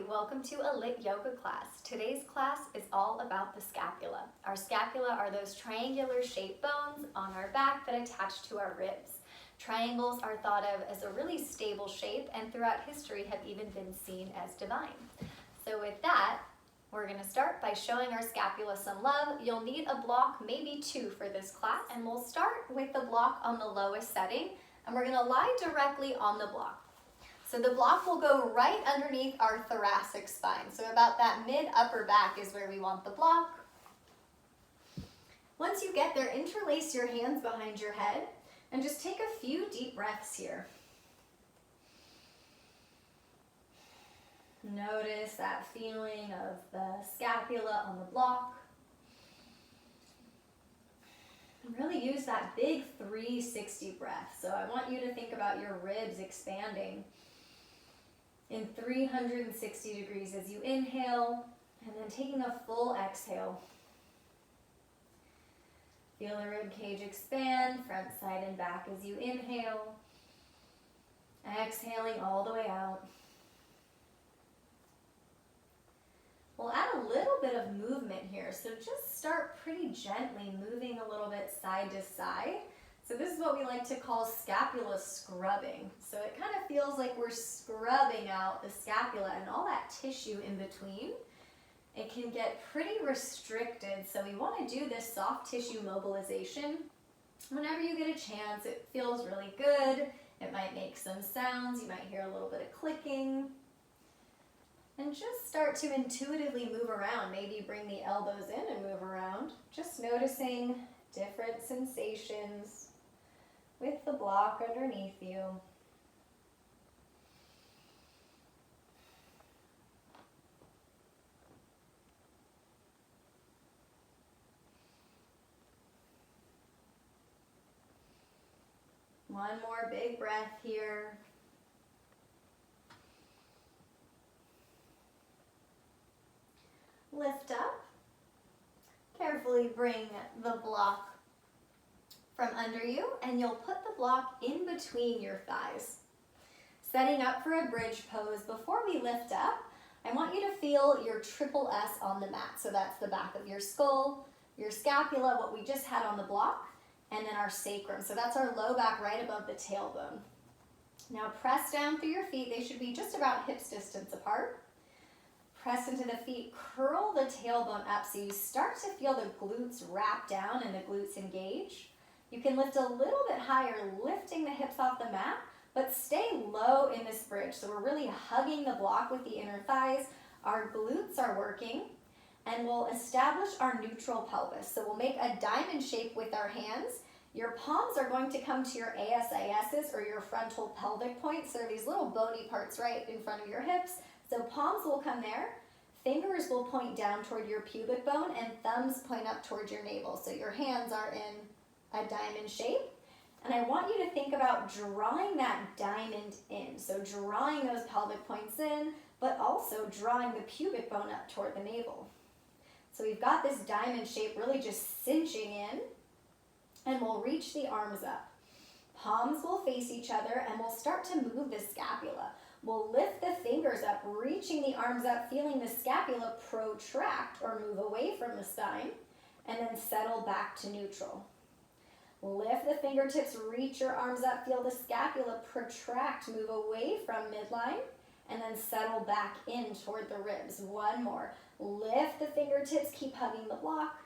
welcome to a LYT Yoga class. Today's class is all about the scapula. Our scapula are those triangular shaped bones on our back that attach to our ribs. Triangles are thought of as a really stable shape and throughout history have even been seen as divine. So with that, we're going to start by showing our scapula some love. You'll need a block, maybe two for this class, and we'll start with the block on the lowest setting, and we're going to lie directly on the block. So the block will go right underneath our thoracic spine. So about that mid-upper back is where we want the block. Once you get there, interlace your hands behind your head and just take a few deep breaths here. Notice that feeling of the scapula on the block. And really use that big 360 breath. So I want you to think about your ribs expanding in 360 degrees as you inhale, and then taking a full exhale. Feel the rib cage expand, front, side, and back as you inhale. Exhaling all the way out. We'll add a little bit of movement here, so just start pretty gently moving a little bit side to side. So this is what we like to call scapula scrubbing. So it kind of feels like we're scrubbing out the scapula and all that tissue in between. It can get pretty restricted, so we want to do this soft tissue mobilization whenever you get a chance. It feels really good. It might make some sounds. You might hear a little bit of clicking. And just start to intuitively move around. Maybe bring the elbows in and move around. Just noticing different sensations with the block underneath you. One more big breath here. Lift up. Carefully bring the block from under you, and you'll put the block in between your thighs. Setting up for a bridge pose. Before we lift up, I want you to feel your triple S on the mat. So that's the back of your skull, your scapula, what we just had on the block, and then our sacrum. So that's our low back right above the tailbone. Now press down through your feet. They should be just about hips distance apart. Press into the feet, curl the tailbone up so you start to feel the glutes wrap down and the glutes engage. You can lift a little bit higher, lifting the hips off the mat, but stay low in this bridge. So we're really hugging the block with the inner thighs. Our glutes are working, and we'll establish our neutral pelvis. So we'll make a diamond shape with our hands. Your palms are going to come to your ASISs, or your frontal pelvic points. So these little bony parts right in front of your hips. So palms will come there. Fingers will point down toward your pubic bone, and thumbs point up towards your navel. So your hands are in a diamond shape, and I want you to think about drawing that diamond in. So drawing those pelvic points in, but also drawing the pubic bone up toward the navel. So we've got this diamond shape really just cinching in, and we'll reach the arms up. Palms will face each other, and we'll start to move the scapula. We'll lift the fingers up, reaching the arms up, feeling the scapula protract or move away from the spine, and then settle back to neutral. Lift the fingertips, reach your arms up, feel the scapula protract, move away from midline, and then settle back in toward the ribs. One more. Lift the fingertips, keep hugging the block,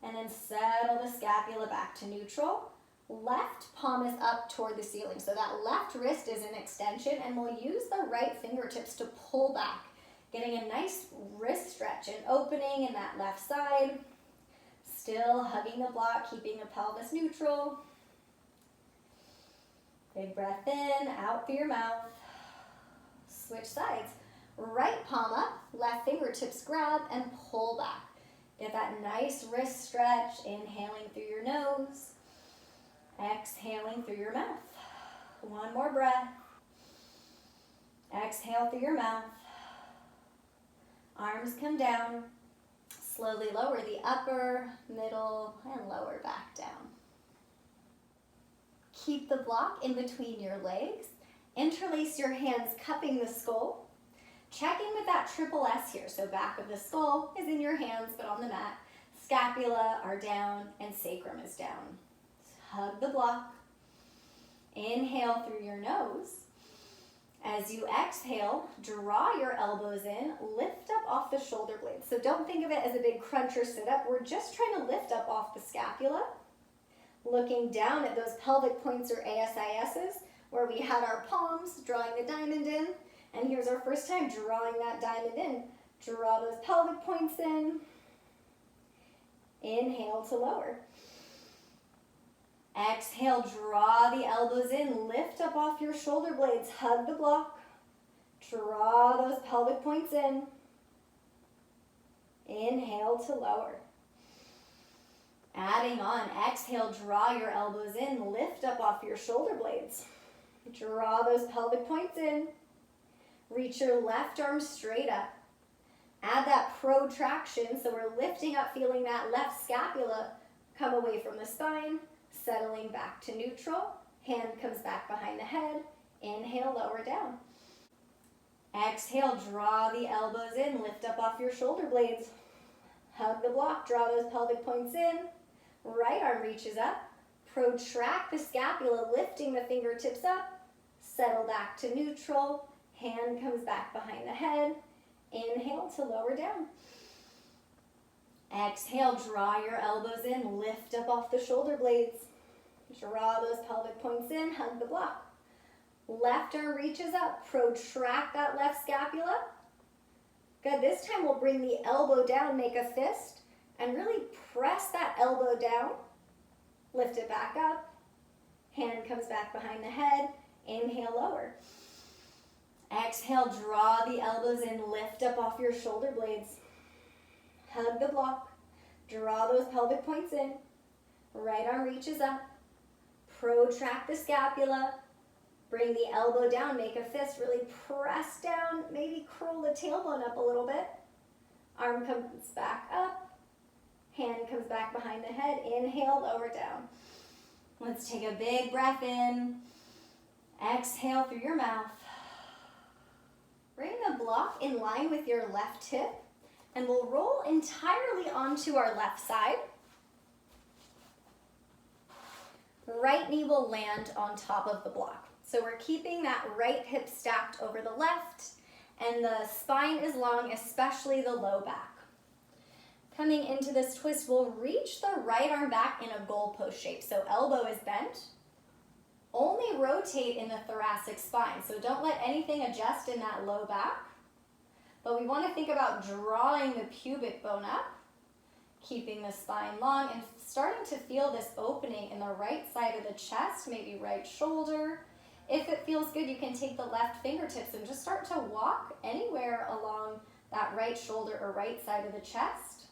and then settle the scapula back to neutral. Left palm is up toward the ceiling, so that left wrist is in extension, and we'll use the right fingertips to pull back, getting a nice wrist stretch and opening in that left side. Still hugging the block, keeping the pelvis neutral. Big breath in, out through your mouth. Switch sides. Right palm up, left fingertips grab and pull back. Get that nice wrist stretch, inhaling through your nose, exhaling through your mouth. One more breath. Exhale through your mouth. Arms come down. Slowly lower the upper, middle, and lower back down. Keep the block in between your legs. Interlace your hands, cupping the skull. Check in with that triple S here. So back of the skull is in your hands, but on the mat. Scapula are down and sacrum is down. Hug the block. Inhale through your nose. As you exhale, draw your elbows in, lift up off the shoulder blades. So don't think of it as a big crunch or sit up. We're just trying to lift up off the scapula. Looking down at those pelvic points or ASISs where we had our palms, drawing the diamond in. And here's our first time drawing that diamond in. Draw those pelvic points in. Inhale to lower. Exhale, draw the elbows in, lift up off your shoulder blades, hug the block. Draw those pelvic points in. Inhale to lower. Adding on, exhale, draw your elbows in, lift up off your shoulder blades. Draw those pelvic points in. Reach your left arm straight up. Add that protraction, so we're lifting up, feeling that left scapula come away from the spine, settling back to neutral. Hand comes back behind the head. Inhale, lower down. Exhale, draw the elbows in, lift up off your shoulder blades. Hug the block, draw those pelvic points in. Right arm reaches up. Protract the scapula, lifting the fingertips up. Settle back to neutral. Hand comes back behind the head. Inhale to lower down. Exhale, draw your elbows in, lift up off the shoulder blades. Draw those pelvic points in, hug the block. Left arm reaches up, protract that left scapula. Good, this time we'll bring the elbow down, make a fist, and really press that elbow down. Lift it back up. Hand comes back behind the head. Inhale, lower. Exhale, draw the elbows in, lift up off your shoulder blades. Hug the block. Draw those pelvic points in. Right arm reaches up. Protract the scapula. Bring the elbow down, make a fist, really press down, maybe curl the tailbone up a little bit. Arm comes back up. Hand comes back behind the head. Inhale, lower down. Let's take a big breath in. Exhale through your mouth. Bring the block in line with your left hip, and we'll roll entirely onto our left side. Right knee will land on top of the block. So we're keeping that right hip stacked over the left, and the spine is long, especially the low back. Coming into this twist, we'll reach the right arm back in a goalpost shape. So elbow is bent. Only rotate in the thoracic spine. So don't let anything adjust in that low back. But we want to think about drawing the pubic bone up, keeping the spine long, and starting to feel this opening in the right side of the chest, maybe right shoulder. If it feels good, you can take the left fingertips and just start to walk anywhere along that right shoulder or right side of the chest.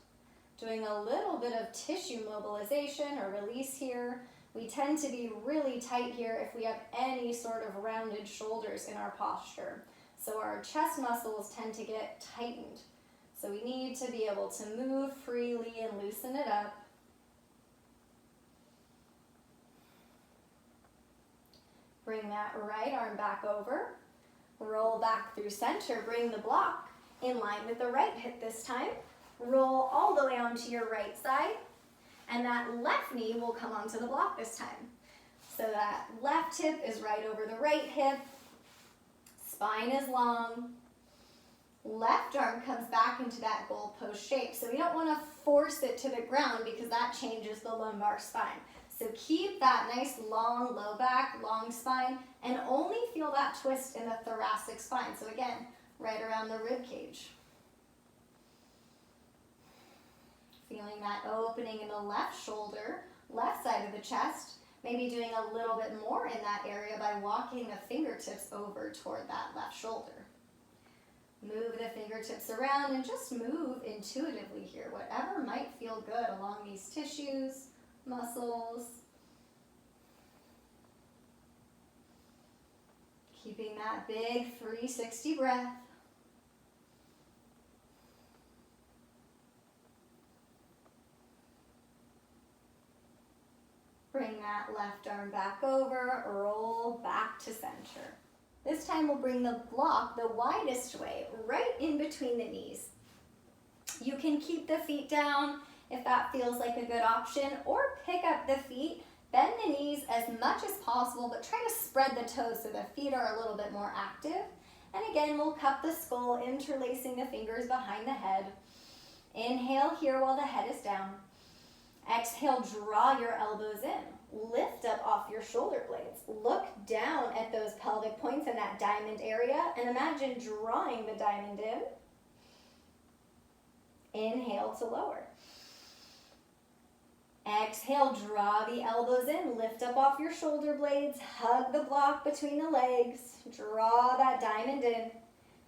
Doing a little bit of tissue mobilization or release here. We tend to be really tight here if we have any sort of rounded shoulders in our posture. So our chest muscles tend to get tightened. So we need to be able to move freely and loosen it up. Bring that right arm back over. Roll back through center. Bring the block in line with the right hip this time. Roll all the way onto your right side. And that left knee will come onto the block this time. So that left hip is right over the right hip. Spine is long. Left arm comes back into that goalpost shape. So we don't want to force it to the ground because that changes the lumbar spine. So keep that nice long low back, long spine, and only feel that twist in the thoracic spine. So again, right around the rib cage. Feeling that opening in the left shoulder, left side of the chest. Maybe doing a little bit more in that area by walking the fingertips over toward that left shoulder. Move the fingertips around and just move intuitively here. Whatever might feel good along these tissues, muscles. Keeping that big 360 breath. Bring that left arm back over, roll back to center. This time we'll bring the block the widest way, right in between the knees. You can keep the feet down if that feels like a good option, or pick up the feet, bend the knees as much as possible, but try to spread the toes so the feet are a little bit more active. And again, we'll cup the skull, interlacing the fingers behind the head. Inhale here while the head is down. Exhale, draw your elbows in. Lift up off your shoulder blades. Look down at those pelvic points in that diamond area and imagine drawing the diamond in. Inhale to lower. Exhale, draw the elbows in. Lift up off your shoulder blades. Hug the block between the legs. Draw that diamond in.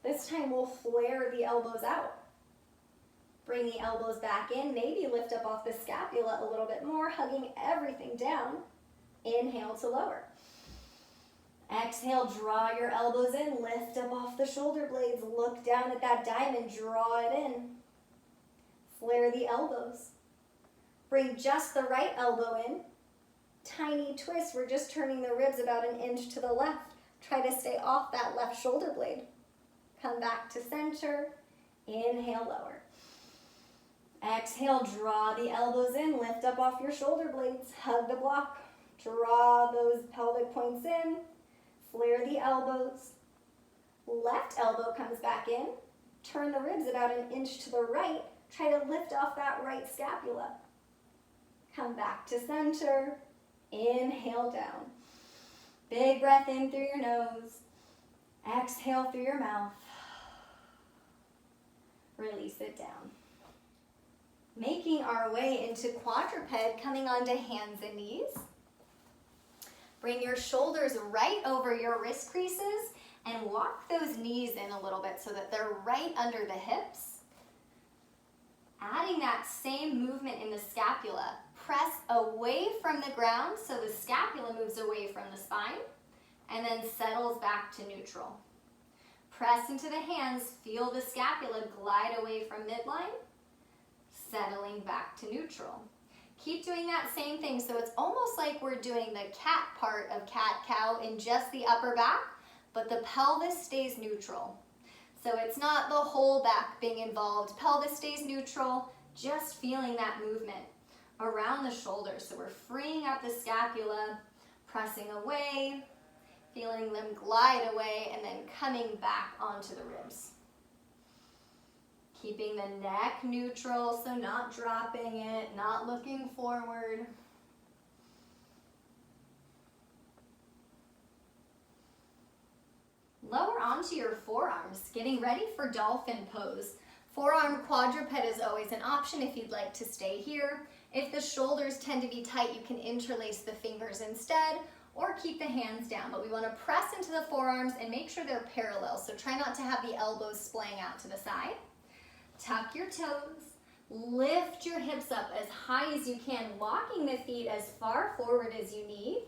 This time we'll flare the elbows out. Bring the elbows back in, maybe lift up off the scapula a little bit more, hugging everything down. Inhale to lower. Exhale, draw your elbows in, lift up off the shoulder blades, look down at that diamond, draw it in. Flare the elbows. Bring just the right elbow in. Tiny twist, we're just turning the ribs about an inch to the left. Try to stay off that left shoulder blade. Come back to center. Inhale, lower. Exhale, draw the elbows in, lift up off your shoulder blades, hug the block, draw those pelvic points in, flare the elbows. Left elbow comes back in, turn the ribs about an inch to the right, try to lift off that right scapula. Come back to center, inhale down. Big breath in through your nose, exhale through your mouth. Release it down. Making our way into quadruped, coming onto hands and knees. Bring your shoulders right over your wrist creases and walk those knees in a little bit so that they're right under the hips. Adding that same movement in the scapula. Press away from the ground so the scapula moves away from the spine and then settles back to neutral. Press into the hands, feel the scapula glide away from midline, settling back to neutral. Keep doing that same thing, so it's almost like we're doing the cat part of cat-cow in just the upper back, but the pelvis stays neutral. So it's not the whole back being involved. Pelvis stays neutral, just feeling that movement around the shoulders. So we're freeing up the scapula, pressing away, feeling them glide away, and then coming back onto the ribs. Keeping the neck neutral, so not dropping it, not looking forward. Lower onto your forearms, getting ready for dolphin pose. Forearm quadruped is always an option if you'd like to stay here. If the shoulders tend to be tight, you can interlace the fingers instead, or keep the hands down. But we want to press into the forearms and make sure they're parallel, so try not to have the elbows splaying out to the side. Tuck your toes, lift your hips up as high as you can, walking the feet as far forward as you need.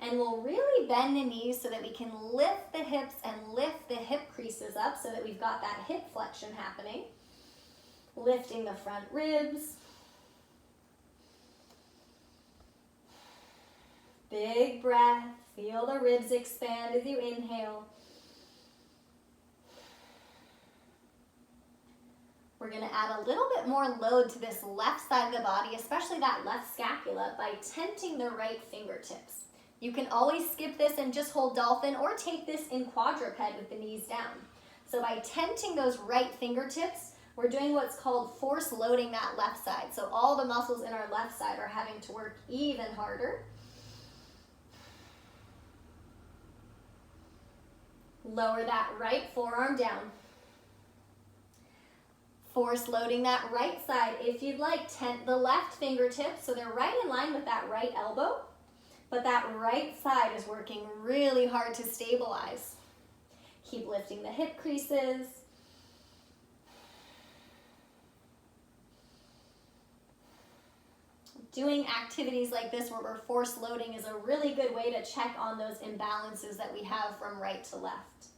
And we'll really bend the knees so that we can lift the hips and lift the hip creases up so that we've got that hip flexion happening. Lifting the front ribs. Big breath, feel the ribs expand as you inhale. We're going to add a little bit more load to this left side of the body, especially that left scapula, by tenting the right fingertips. You can always skip this and just hold dolphin, or take this in quadruped with the knees down. So by tenting those right fingertips, we're doing what's called force loading that left side. So all the muscles in our left side are having to work even harder. Lower that right forearm down. Force loading that right side. If you'd like, tent the left fingertips so they're right in line with that right elbow, but that right side is working really hard to stabilize. Keep lifting the hip creases. Doing activities like this where we're force loading is a really good way to check on those imbalances that we have from right to left.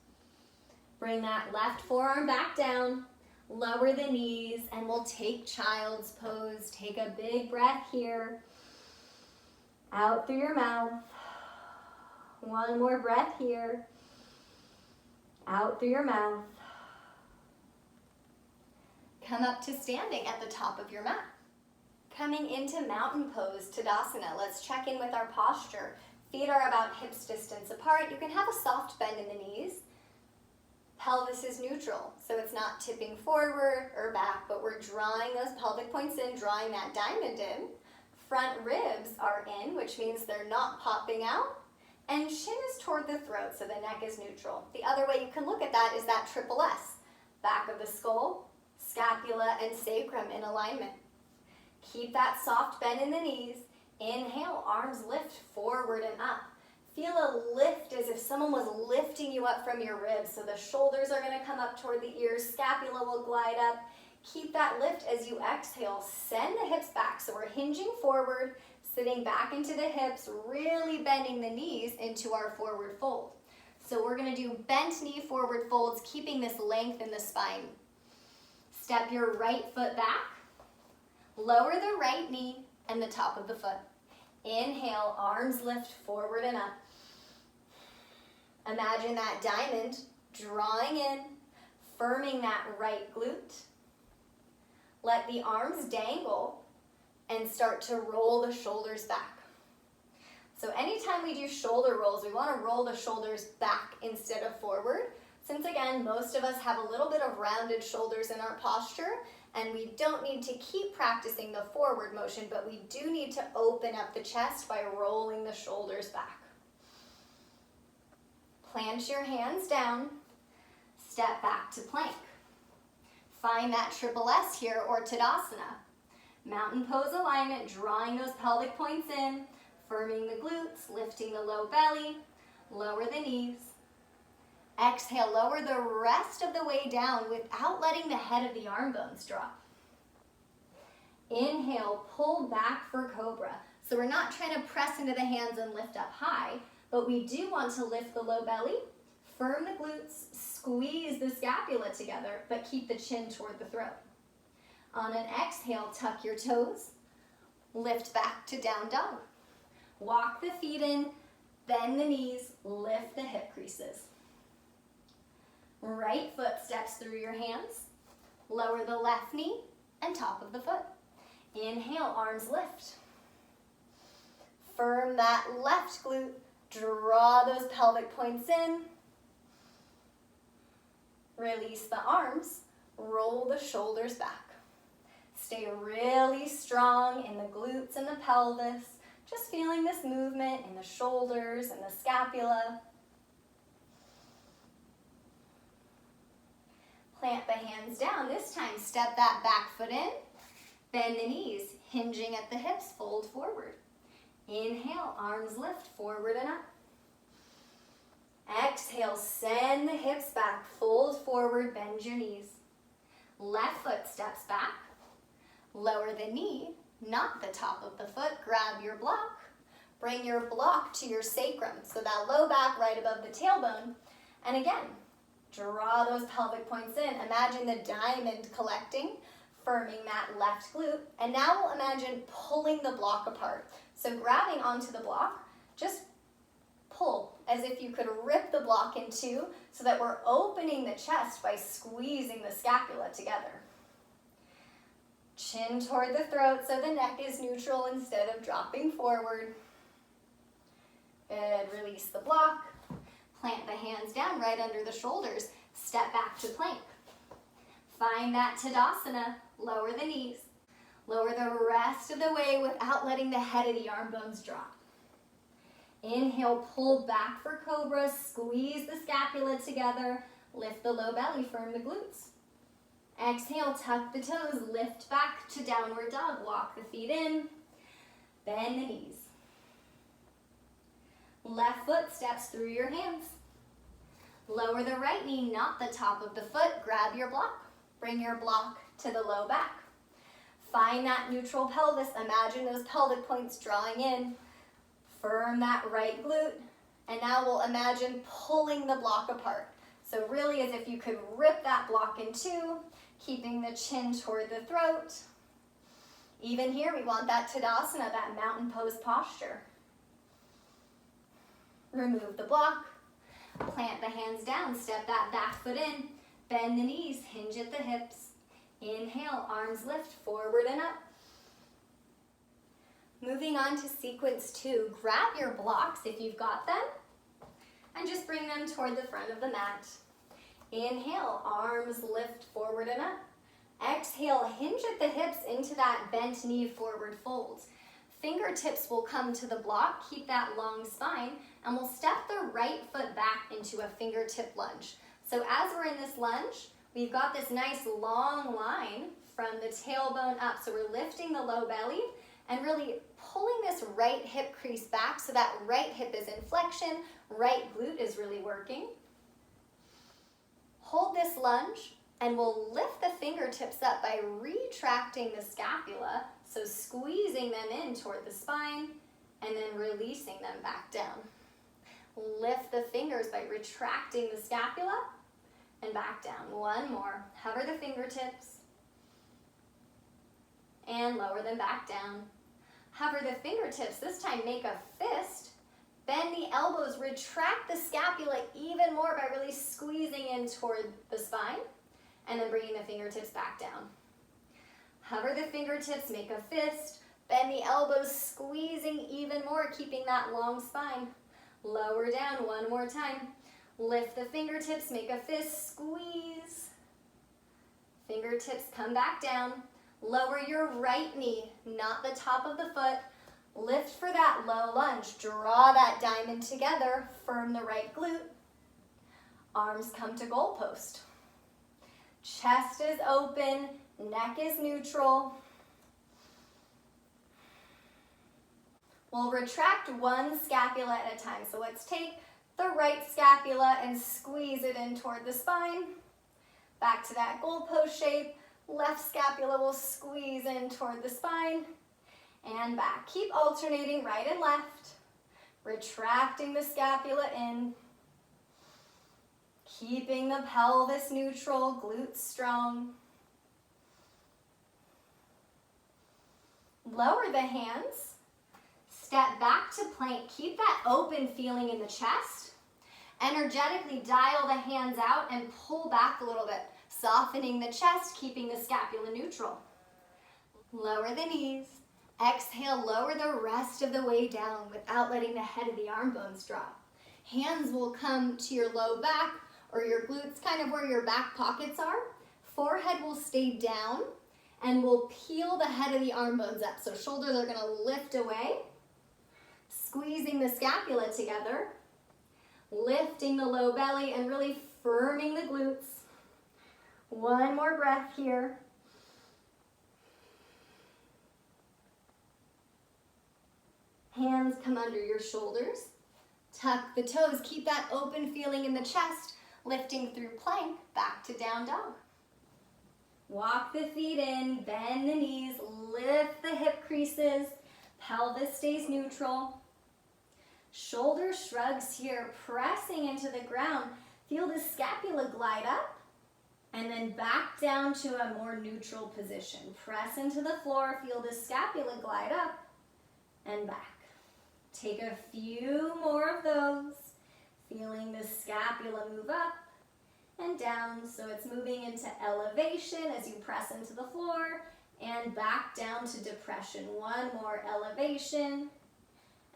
Bring that left forearm back down. Lower the knees, and we'll take child's pose. Take a big breath here. Out through your mouth. One more breath here. out through your mouth. Come up to standing at the top of your mat. Coming into mountain pose, Tadasana. Let's check in with our posture. Feet are about hips distance apart. You can have a soft bend in the knees. Pelvis is neutral, so it's not tipping forward or back, but we're drawing those pelvic points in, drawing that diamond in. Front ribs are in, which means they're not popping out. And chin is toward the throat, so the neck is neutral. The other way you can look at that is that triple S. Back of the skull, scapula, and sacrum in alignment. Keep that soft bend in the knees. Inhale, arms lift forward and up. Feel a lift as if someone was lifting you up from your ribs. So the shoulders are going to come up toward the ears. Scapula will glide up. Keep that lift as you exhale. Send the hips back. So we're hinging forward, sitting back into the hips, really bending the knees into our forward fold. So we're going to do bent knee forward folds, keeping this length in the spine. Step your right foot back. Lower the right knee and the top of the foot. Inhale, arms lift forward and up. Imagine that diamond drawing in, firming that right glute. Let the arms dangle and start to roll the shoulders back. So anytime we do shoulder rolls, we want to roll the shoulders back instead of forward. Since again, most of us have a little bit of rounded shoulders in our posture, and we don't need to keep practicing the forward motion, but we do need to open up the chest by rolling the shoulders back. Plant your hands down, step back to plank. Find that triple S here, or Tadasana. Mountain pose alignment, drawing those pelvic points in, firming the glutes, lifting the low belly, lower the knees. Exhale, lower the rest of the way down without letting the head of the arm bones drop. Inhale, pull back for cobra. So we're not trying to press into the hands and lift up high, but we do want to lift the low belly, firm the glutes, squeeze the scapula together, but keep the chin toward the throat. On an exhale, tuck your toes, lift back to down dog. Walk the feet in, bend the knees, lift the hip creases. Right foot steps through your hands. Lower the left knee and top of the foot. Inhale, arms lift. Firm that left glute. Draw those pelvic points in. Release the arms. Roll the shoulders back. Stay really strong in the glutes and the pelvis. Just feeling this movement in the shoulders and the scapula. Plant the hands down. This time, step that back foot in. Bend the knees, hinging at the hips, fold forward. Inhale, arms lift forward and up. Exhale, send the hips back, fold forward, bend your knees. Left foot steps back. Lower the knee, not the top of the foot. Grab your block. Bring your block to your sacrum, so that low back right above the tailbone. And again, draw those pelvic points in. Imagine the diamond collecting, firming that left glute. And now we'll imagine pulling the block apart. So grabbing onto the block, just pull as if you could rip the block in two, so that we're opening the chest by squeezing the scapula together. Chin toward the throat so the neck is neutral instead of dropping forward. Good, release the block. Plant the hands down right under the shoulders. Step back to plank. Find that Tadasana. Lower the knees. Lower the rest of the way without letting the head of the arm bones drop. Inhale, pull back for cobra. Squeeze the scapula together. Lift the low belly, firm the glutes. Exhale, tuck the toes. Lift back to downward dog. Walk the feet in. Bend the knees. Left foot steps through your hands. Lower the right knee, not the top of the foot. Grab your block. Bring your block to the low back. Find that neutral pelvis. Imagine those pelvic points drawing in. Firm that right glute. And now we'll imagine pulling the block apart. So really as if you could rip that block in two, keeping the chin toward the throat. Even here, we want that Tadasana, that mountain pose posture. Remove the block. Plant the hands down, step that back foot in, bend the knees, hinge at the hips. Inhale, arms lift forward and up. Moving on to sequence 2, grab your blocks if you've got them, and just bring them toward the front of the mat. Inhale, arms lift forward and up. Exhale, hinge at the hips into that bent knee forward fold. Fingertips will come to the block, keep that long spine, and we'll step the right foot back into a fingertip lunge. So as we're in this lunge, we've got this nice long line from the tailbone up. So we're lifting the low belly and really pulling this right hip crease back so that right hip is in flexion, right glute is really working. Hold this lunge and we'll lift the fingertips up by retracting the scapula, so squeezing them in toward the spine and then releasing them back down. Lift the fingers by retracting the scapula and back down. One more. Hover the fingertips and lower them back down. Hover the fingertips. This time make a fist. Bend the elbows. Retract the scapula even more by really squeezing in toward the spine and then bringing the fingertips back down. Hover the fingertips. Make a fist. Bend the elbows, squeezing even more, keeping that long spine. Lower down one more time. Lift the fingertips, make a fist, squeeze. Fingertips come back down. Lower your right knee, not the top of the foot. Lift for that low lunge. Draw that diamond together. Firm the right glute. Arms come to goalpost. Chest is open, neck is neutral. We'll retract one scapula at a time. So let's take the right scapula and squeeze it in toward the spine. Back to that goalpost shape. Left scapula will squeeze in toward the spine and back. Keep alternating right and left. Retracting the scapula in. Keeping the pelvis neutral, glutes strong. Lower the hands. Step back to plank. Keep that open feeling in the chest. Energetically dial the hands out and pull back a little bit, softening the chest, keeping the scapula neutral. Lower the knees. Exhale, lower the rest of the way down without letting the head of the arm bones drop. Hands will come to your low back or your glutes, kind of where your back pockets are. Forehead will stay down and we'll peel the head of the arm bones up. So shoulders are going to lift away. Squeezing the scapula together, lifting the low belly and really firming the glutes. One more breath here. Hands come under your shoulders. Tuck the toes. Keep that open feeling in the chest, lifting through plank, back to down dog. Walk the feet in, bend the knees, lift the hip creases, pelvis stays neutral. Shoulder shrugs here, pressing into the ground. Feel the scapula glide up and then back down to a more neutral position. Press into the floor, feel the scapula glide up and back. Take a few more of those, feeling the scapula move up and down. So it's moving into elevation as you press into the floor and back down to depression. One more elevation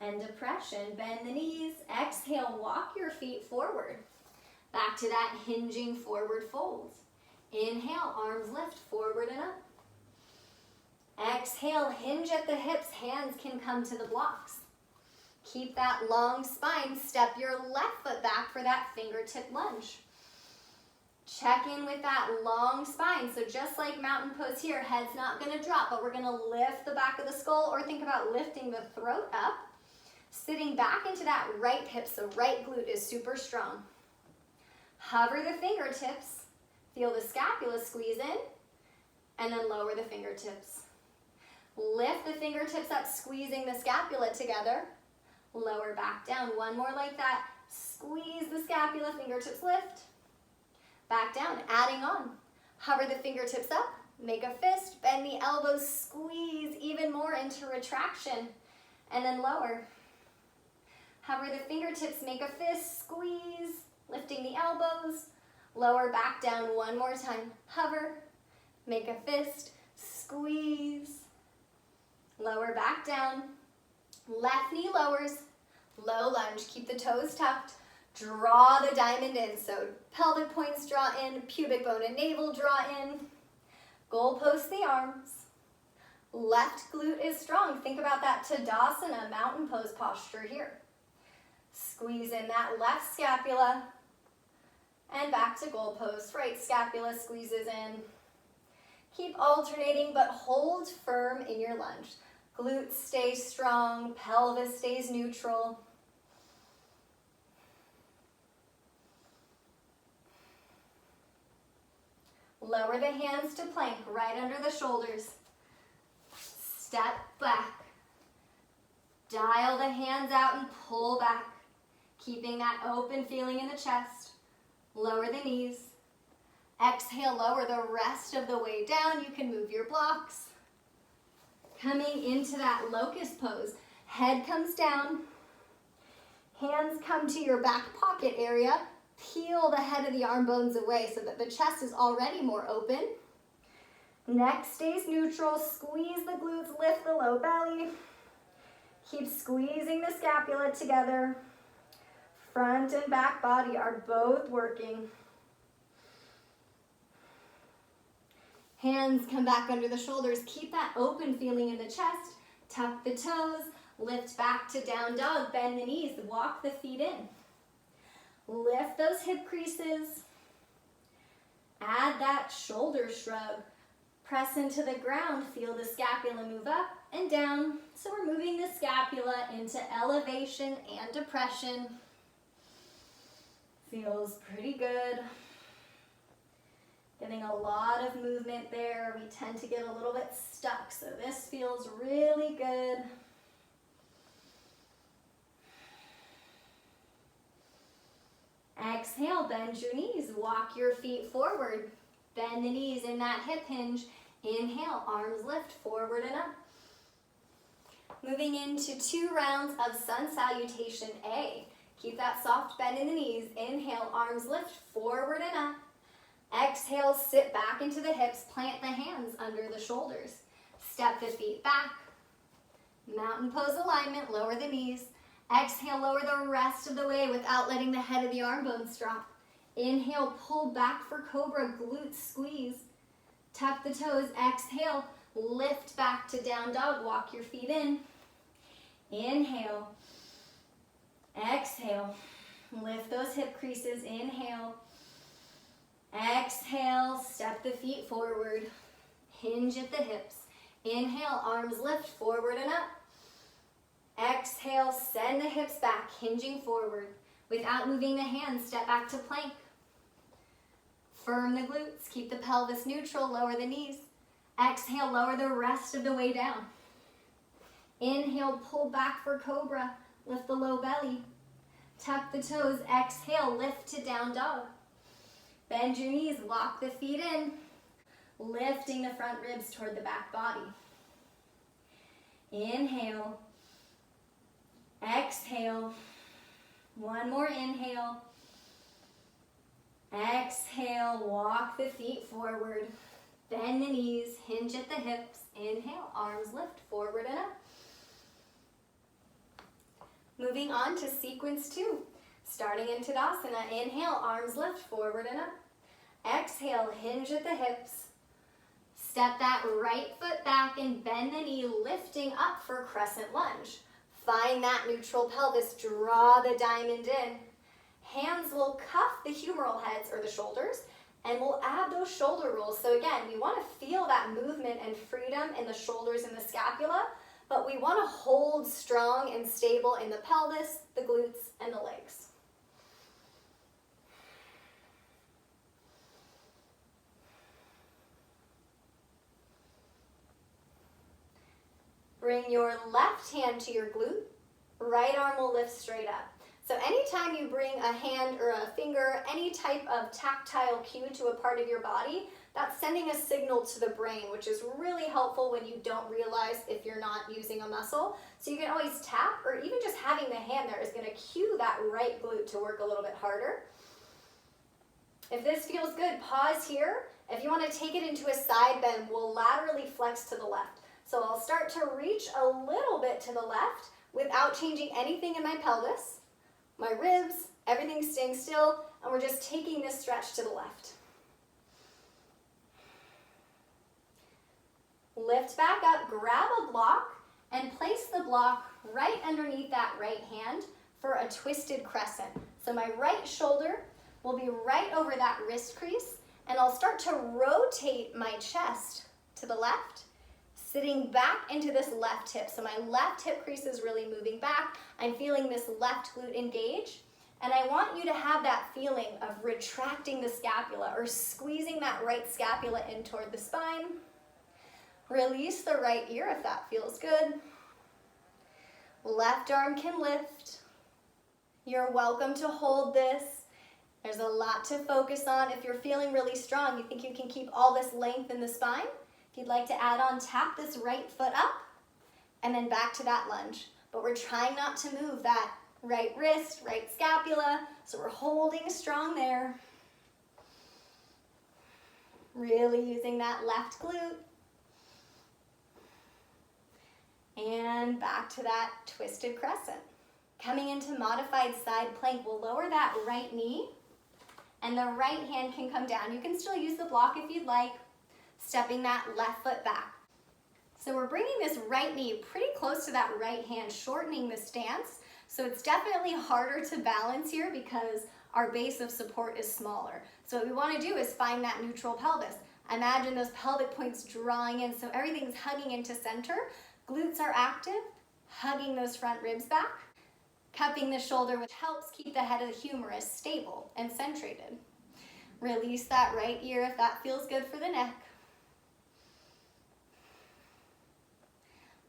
and depression. Bend the knees. Exhale, walk your feet forward. Back to that hinging forward fold. Inhale, arms lift forward and up. Exhale, hinge at the hips. Hands can come to the blocks. Keep that long spine. Step your left foot back for that fingertip lunge. Check in with that long spine. So just like mountain pose here, head's not going to drop, but we're going to lift the back of the skull or think about lifting the throat up. Sitting back into that right hip, so right glute is super strong. Hover the fingertips. Feel the scapula squeeze in, and then lower the fingertips. Lift the fingertips up, squeezing the scapula together. Lower back down. One more like that. Squeeze the scapula, fingertips lift. Back down, adding on. Hover the fingertips up, make a fist, bend the elbows, squeeze even more into retraction, and then lower. Hover the fingertips, make a fist, squeeze, Lifting the elbows, lower back down one more time. Hover, make a fist, squeeze, lower back down. Left knee lowers, low lunge. Keep the toes tucked. Draw the diamond in. So pelvic points draw in, pubic bone and navel draw in. Goalpost the arms. Left glute is strong. Think about that Tadasana, mountain pose posture here. Squeeze in that left scapula. And back to goal pose. Right scapula squeezes in. Keep alternating, but hold firm in your lunge. Glutes stay strong, pelvis stays neutral. Lower the hands to plank, right under the shoulders. Step back. Dial the hands out and pull back, keeping that open feeling in the chest. Lower the knees. Exhale, lower the rest of the way down. You can move your blocks. Coming into that locust pose. Head comes down. Hands come to your back pocket area. Peel the head of the arm bones away so that the chest is already more open. Neck stays neutral. Squeeze the glutes, lift the low belly. Keep squeezing the scapula together. Front and back body are both working. Hands come back under the shoulders. Keep that open feeling in the chest. Tuck the toes. Lift back to down dog. Bend the knees. Walk the feet in. Lift those hip creases. Add that shoulder shrug. Press into the ground. Feel the scapula move up and down. So we're moving the scapula into elevation and depression. Feels pretty good. Getting a lot of movement there. We tend to get a little bit stuck, so this feels really good. Exhale, bend your knees. Walk your feet forward. Bend the knees in that hip hinge. Inhale, arms lift forward and up. Moving into 2 rounds of sun salutation A. Keep that soft bend in the knees. Inhale, arms lift forward and up. Exhale, sit back into the hips. Plant the hands under the shoulders. Step the feet back. Mountain pose alignment, lower the knees. Exhale, lower the rest of the way without letting the head of the arm bones drop. Inhale, pull back for cobra, glutes squeeze. Tuck the toes, exhale, lift back to down dog, walk your feet in. Inhale, exhale, lift those hip creases, inhale. Exhale, step the feet forward, hinge at the hips. Inhale, arms lift forward and up. Exhale, send the hips back, hinging forward. Without moving the hands, step back to plank. Firm the glutes, keep the pelvis neutral, lower the knees. Exhale, lower the rest of the way down. Inhale, pull back for cobra, lift the low belly. Tuck the toes, exhale, lift to down dog. Bend your knees, walk the feet in, lifting the front ribs toward the back body. Inhale, exhale, one more inhale. Exhale, walk the feet forward, bend the knees, hinge at the hips. Inhale, arms lift forward and up. Moving on to sequence 2. Starting in Tadasana, inhale, arms lift forward and up. Exhale, hinge at the hips. Step that right foot back and bend the knee, lifting up for crescent lunge. Find that neutral pelvis, draw the diamond in. Hands will cuff the humeral heads or the shoulders, and we'll add those shoulder rolls. So again, we want to feel that movement and freedom in the shoulders and the scapula, but we want to hold strong and stable in the pelvis, the glutes, and the legs. Bring your left hand to your glute. Right arm will lift straight up. So anytime you bring a hand or a finger, any type of tactile cue to a part of your body, that's sending a signal to the brain, which is really helpful when you don't realize if you're not using a muscle. So you can always tap, or even just having the hand there is going to cue that right glute to work a little bit harder. If this feels good, pause here. If you want to take it into a side bend, we'll laterally flex to the left. So I'll start to reach a little bit to the left without changing anything in my pelvis, my ribs, everything's staying still, and we're just taking this stretch to the left. Lift back up, grab a block, and place the block right underneath that right hand for a twisted crescent. So my right shoulder will be right over that wrist crease, and I'll start to rotate my chest to the left, sitting back into this left hip. So my left hip crease is really moving back. I'm feeling this left glute engage, and I want you to have that feeling of retracting the scapula or squeezing that right scapula in toward the spine. Release the right ear if that feels good. Left arm can lift. You're welcome to hold this. There's a lot to focus on. If you're feeling really strong, you think you can keep all this length in the spine, if you'd like to add on, tap this right foot up and then back to that lunge. But we're trying not to move that right wrist, right scapula, so we're holding strong there. Really using that left glute. And back to that twisted crescent. Coming into modified side plank, we'll lower that right knee and the right hand can come down. You can still use the block if you'd like, stepping that left foot back. So we're bringing this right knee pretty close to that right hand, shortening the stance. So it's definitely harder to balance here because our base of support is smaller. So what we want to do is find that neutral pelvis. Imagine those pelvic points drawing in so everything's hugging into center. Glutes are active, hugging those front ribs back, cupping the shoulder, which helps keep the head of the humerus stable and centrated. Release that right ear if that feels good for the neck.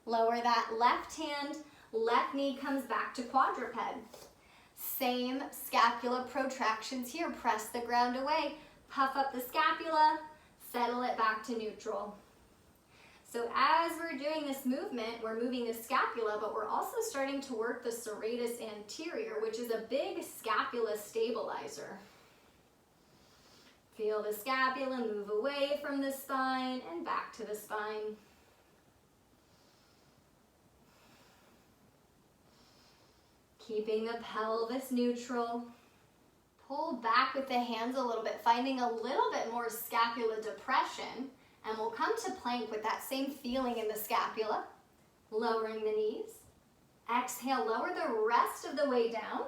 Lower that left hand, left knee comes back to quadruped. Same scapula protractions here. Press the ground away, puff up the scapula, settle it back to neutral. So as we're doing this movement, we're moving the scapula, but we're also starting to work the serratus anterior, which is a big scapula stabilizer. Feel the scapula move away from the spine and back to the spine. Keeping the pelvis neutral. Pull back with the hands a little bit, finding a little bit more scapula depression. And we'll come to plank with that same feeling in the scapula, lowering the knees. Exhale, lower the rest of the way down.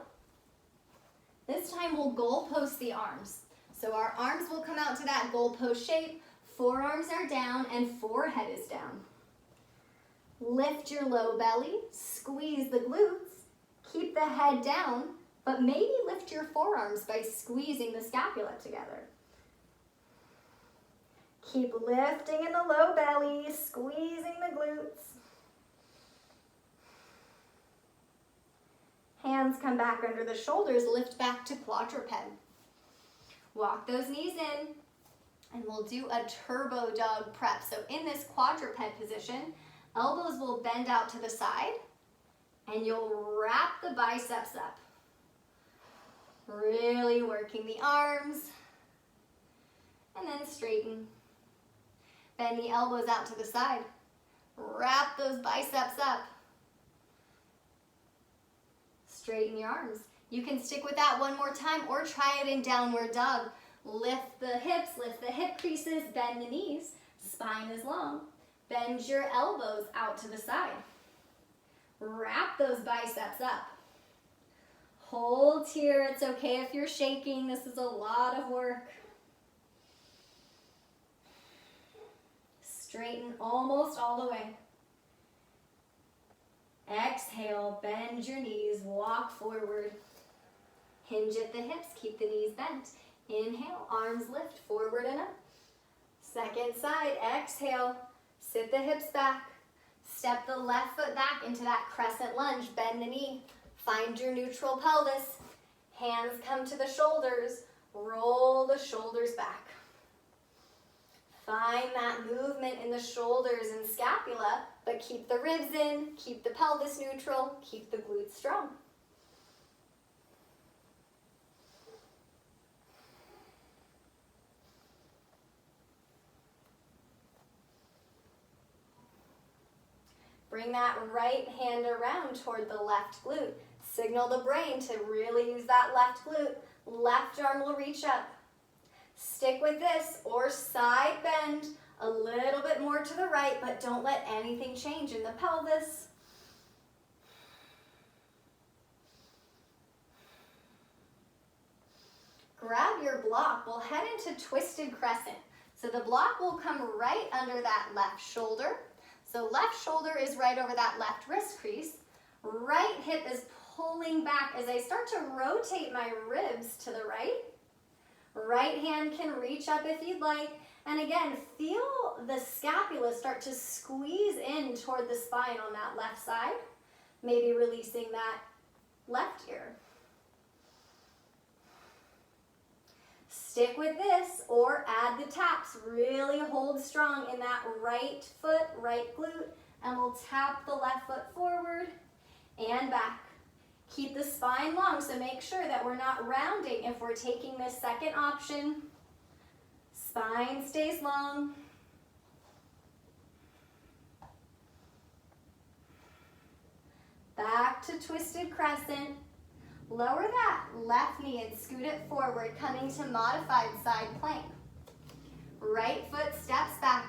This time we'll goalpost the arms. So our arms will come out to that goalpost shape, forearms are down and forehead is down. Lift your low belly, squeeze the glutes, keep the head down, but maybe lift your forearms by squeezing the scapula together. Keep lifting in the low belly, squeezing the glutes. Hands come back under the shoulders, lift back to quadruped. Walk those knees in, and we'll do a turbo dog prep. So in this quadruped position, elbows will bend out to the side, and you'll wrap the biceps up. Really working the arms, and then straighten. Bend the elbows out to the side. Wrap those biceps up. Straighten your arms. You can stick with that one more time or try it in downward dog. Lift the hips, lift the hip creases, bend the knees. Spine is long. Bend your elbows out to the side. Wrap those biceps up. Hold here. It's okay if you're shaking. This is a lot of work. Straighten almost all the way. Exhale, bend your knees, walk forward. Hinge at the hips, keep the knees bent. Inhale, arms lift, forward and up. Second side, exhale, sit the hips back. Step the left foot back into that crescent lunge, bend the knee. Find your neutral pelvis. Hands come to the shoulders, roll the shoulders back. Find that movement in the shoulders and scapula, but keep the ribs in, keep the pelvis neutral, keep the glutes strong. Bring that right hand around toward the left glute. Signal the brain to really use that left glute. Left arm will reach up. Stick with this or side bend a little bit more to the right, but don't let anything change in the pelvis. Grab your block. We'll head into twisted crescent. So the block will come right under that left shoulder. So left shoulder is right over that left wrist crease. Right hip is pulling back as I start to rotate my ribs to the right. Right hand can reach up if you'd like. And again, feel the scapula start to squeeze in toward the spine on that left side. Maybe releasing that left ear. Stick with this or add the taps. Really hold strong in that right foot, right glute, and we'll tap the left foot forward and back. Keep the spine long, so make sure that we're not rounding if we're taking this second option. Spine stays long. Back to twisted crescent. Lower that left knee and scoot it forward, coming to modified side plank. Right foot steps back.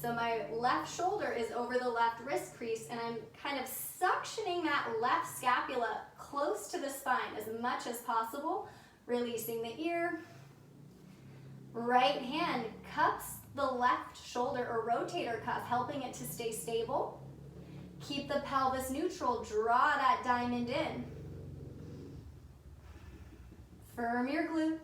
So my left shoulder is over the left wrist crease, and I'm kind of suctioning that left scapula close to the spine as much as possible, releasing the ear. Right hand cups the left shoulder or rotator cuff, helping it to stay stable. Keep the pelvis neutral, draw that diamond in. Firm your glutes.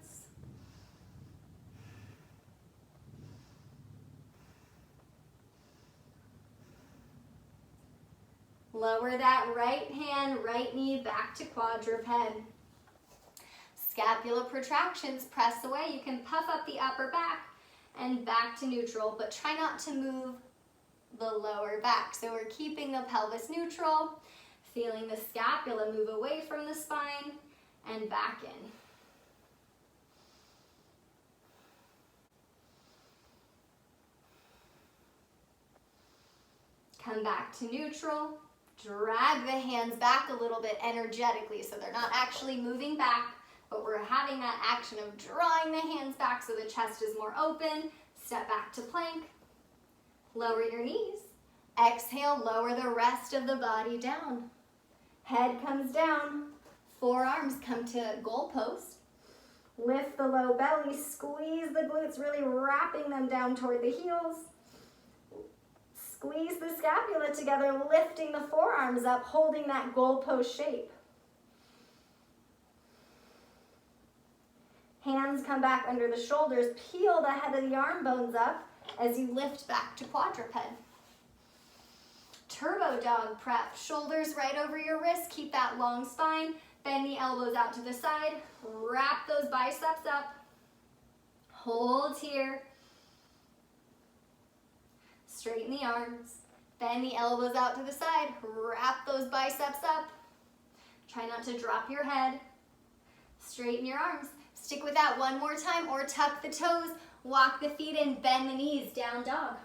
Lower that right hand, right knee back to quadruped. Scapula protractions, press away. You can puff up the upper back and back to neutral, but try not to move the lower back. So we're keeping the pelvis neutral, feeling the scapula move away from the spine and back in. Come back to neutral. Drag the hands back a little bit energetically so they're not actually moving back, but we're having that action of drawing the hands back so the chest is more open. Step back to plank. Lower your knees. Exhale, lower the rest of the body down. Head comes down. Forearms come to goalpost. Lift the low belly, squeeze the glutes, really wrapping them down toward the heels. Squeeze the scapula together, lifting the forearms up, holding that goalpost shape. Hands come back under the shoulders. Peel the head of the arm bones up as you lift back to quadruped. Turbo dog prep. Shoulders right over your wrist. Keep that long spine. Bend the elbows out to the side. Wrap those biceps up. Hold here. Straighten the arms. Bend the elbows out to the side. Wrap those biceps up. Try not to drop your head. Straighten your arms. Stick with that one more time or tuck the toes. Walk the feet in. Bend the knees. Down dog.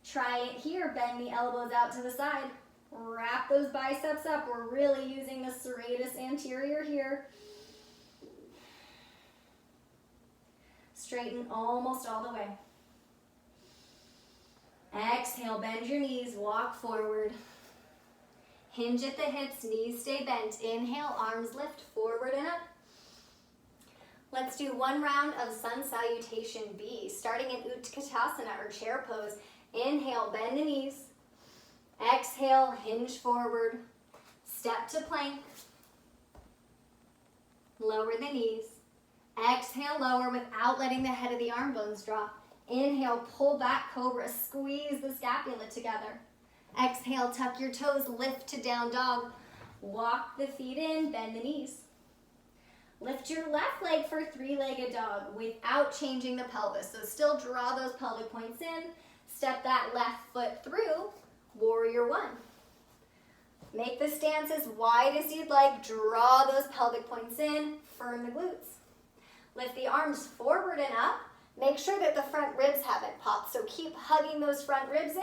Try it here. Bend the elbows out to the side. Wrap those biceps up. We're really using the serratus anterior here. Straighten almost all the way. Exhale, bend your knees, walk forward. Hinge at the hips, knees stay bent. Inhale, arms lift forward and up. Let's do one round of Sun Salutation B, starting in Utkatasana or chair pose. Inhale, bend the knees. Exhale, hinge forward. Step to plank. Lower the knees. Exhale, lower without letting the head of the arm bones drop. Inhale, pull back, cobra. Squeeze the scapula together. Exhale, tuck your toes, lift to down dog. Walk the feet in, bend the knees. Lift your left leg for three-legged dog without changing the pelvis. So still draw those pelvic points in. Step that left foot through, warrior one. Make the stance as wide as you'd like. Draw those pelvic points in, firm the glutes. Lift the arms forward and up. Make sure that the front ribs haven't popped, so keep hugging those front ribs in.